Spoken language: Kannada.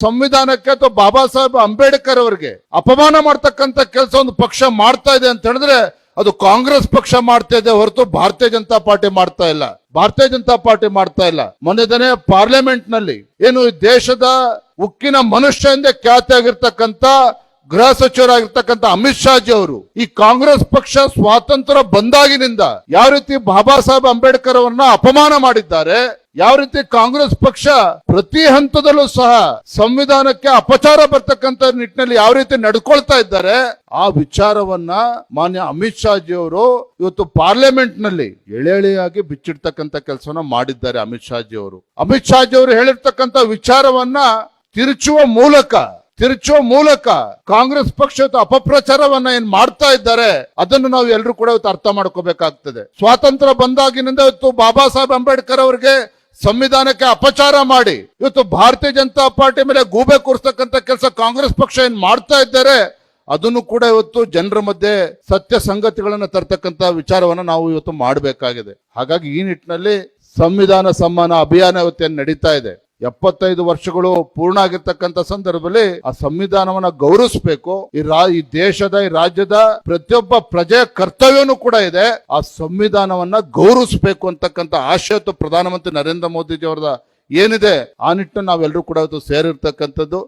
ಸಂವಿಧಾನಕ್ಕೆ ಅಥವಾ ಬಾಬಾ ಸಾಹೇಬ್ ಅಂಬೇಡ್ಕರ್ ಅವರಿಗೆ ಅಪಮಾನ ಮಾಡ್ತಕ್ಕಂಥ ಕೆಲಸ ಒಂದು ಪಕ್ಷ ಮಾಡ್ತಾ ಇದೆ ಅಂತ ಹೇಳಿದ್ರೆ ಅದು ಕಾಂಗ್ರೆಸ್ ಪಕ್ಷ ಮಾಡ್ತಾ ಇದೆ ಹೊರತು ಭಾರತೀಯ ಜನತಾ ಪಾರ್ಟಿ ಮಾಡ್ತಾ ಇಲ್ಲ. ಭಾರತೀಯ ಜನತಾ ಪಾರ್ಟಿ ಮಾಡ್ತಾ ಇಲ್ಲ. ಮೊನ್ನೆ ದಿನ ಪಾರ್ಲಿಮೆಂಟ್ ನಲ್ಲಿ ಏನು ಈ ದೇಶದ ಉಕ್ಕಿನ ಮನುಷ್ಯ ಎಂದೇ ಖ್ಯಾತಿ ಆಗಿರ್ತಕ್ಕಂಥ ಗೃಹ ಸಚಿವರಾಗಿರ್ತಕ್ಕಂಥ ಅಮಿತ್ ಶಾ ಜಿ ಅವರು ಈ ಕಾಂಗ್ರೆಸ್ ಪಕ್ಷ ಸ್ವಾತಂತ್ರ್ಯ ಬಂದಾಗಿನಿಂದ ಯಾವ ರೀತಿ ಬಾಬಾ ಸಾಹೇಬ್ ಅಂಬೇಡ್ಕರ್ ಅವರನ್ನ ಅಪಮಾನ ಮಾಡಿದ್ದಾರೆ, ಯಾವ ರೀತಿ ಕಾಂಗ್ರೆಸ್ ಪಕ್ಷ ಪ್ರತಿ ಹಂತದಲ್ಲೂ ಸಹ ಸಂವಿಧಾನಕ್ಕೆ ಅಪಚಾರ ಬರ್ತಕ್ಕಂಥ ನಿಟ್ಟಿನಲ್ಲಿ ಯಾವ ರೀತಿ ನಡ್ಕೊಳ್ತಾ ಇದ್ದಾರೆ, ಆ ವಿಚಾರವನ್ನ ಮಾನ್ಯ ಅಮಿತ್ ಶಾ ಜಿ ಅವರು ಇವತ್ತು ಪಾರ್ಲಿಮೆಂಟ್ ನಲ್ಲಿ ಎಳೆಯಾಗಿ ಬಿಚ್ಚಿಡ್ತಕ್ಕಂಥ ಕೆಲಸವನ್ನ ಮಾಡಿದ್ದಾರೆ. ಅಮಿತ್ ಶಾ ಜಿ ಅವರು ಹೇಳಿರ್ತಕ್ಕಂಥ ವಿಚಾರವನ್ನ ತಿರುಚುವ ಮೂಲಕ ಕಾಂಗ್ರೆಸ್ ಪಕ್ಷ ಅಪಪ್ರಚಾರವನ್ನ ಏನ್ ಮಾಡ್ತಾ ಇದ್ದಾರೆ ಅದನ್ನು ನಾವು ಎಲ್ಲರೂ ಕೂಡ ಇವತ್ತು ಅರ್ಥ ಮಾಡ್ಕೋಬೇಕಾಗ್ತದೆ. ಸ್ವಾತಂತ್ರ್ಯ ಬಂದಾಗಿನಿಂದ ಇವತ್ತು ಬಾಬಾ ಸಾಹೇಬ್ ಅಂಬೇಡ್ಕರ್ ಅವರಿಗೆ ಸಂವಿಧಾನಕ್ಕೆ ಅಪಚಾರ ಮಾಡಿ ಇವತ್ತು ಭಾರತೀಯ ಜನತಾ ಪಾರ್ಟಿ ಮೇಲೆ ಗೂಬೆ ಕೂರಿಸ್ತಕ್ಕಂಥ ಕೆಲಸ ಕಾಂಗ್ರೆಸ್ ಪಕ್ಷ ಏನ್ ಮಾಡ್ತಾ ಇದ್ದಾರೆ ಅದನ್ನು ಕೂಡ ಇವತ್ತು ಜನರ ಮಧ್ಯೆ ಸತ್ಯ ಸಂಗತಿಗಳನ್ನ ತರ್ತಕ್ಕಂಥ ವಿಚಾರವನ್ನ ನಾವು ಇವತ್ತು ಮಾಡಬೇಕಾಗಿದೆ. ಹಾಗಾಗಿ ಈ ನಿಟ್ಟಿನಲ್ಲಿ ಸಂವಿಧಾನ ಸಮ್ಮಾನ ಅಭಿಯಾನ ಇವತ್ತೇನು ನಡೀತಾ ಇದೆ, 75 ವರ್ಷಗಳು ಪೂರ್ಣ ಆಗಿರ್ತಕ್ಕಂಥ ಸಂದರ್ಭದಲ್ಲಿ ಆ ಸಂವಿಧಾನವನ್ನ ಗೌರವಿಸಬೇಕು. ಈ ದೇಶದ ಈ ರಾಜ್ಯದ ಪ್ರತಿಯೊಬ್ಬ ಪ್ರಜೆಯ ಕರ್ತವ್ಯನೂ ಕೂಡ ಇದೆ. ಆ ಸಂವಿಧಾನವನ್ನ ಗೌರವಿಸಬೇಕು ಅಂತಕ್ಕಂಥ ಆಶಯ ಪ್ರಧಾನಮಂತ್ರಿ ನರೇಂದ್ರ ಮೋದಿಜಿ ಅವರದ ಏನಿದೆ ಆ ನಿಟ್ಟಿನಲ್ಲಿ ನಾವೆಲ್ಲರೂ ಕೂಡ ಇವತ್ತು ಸೇರಿರ್ತಕ್ಕಂಥದ್ದು.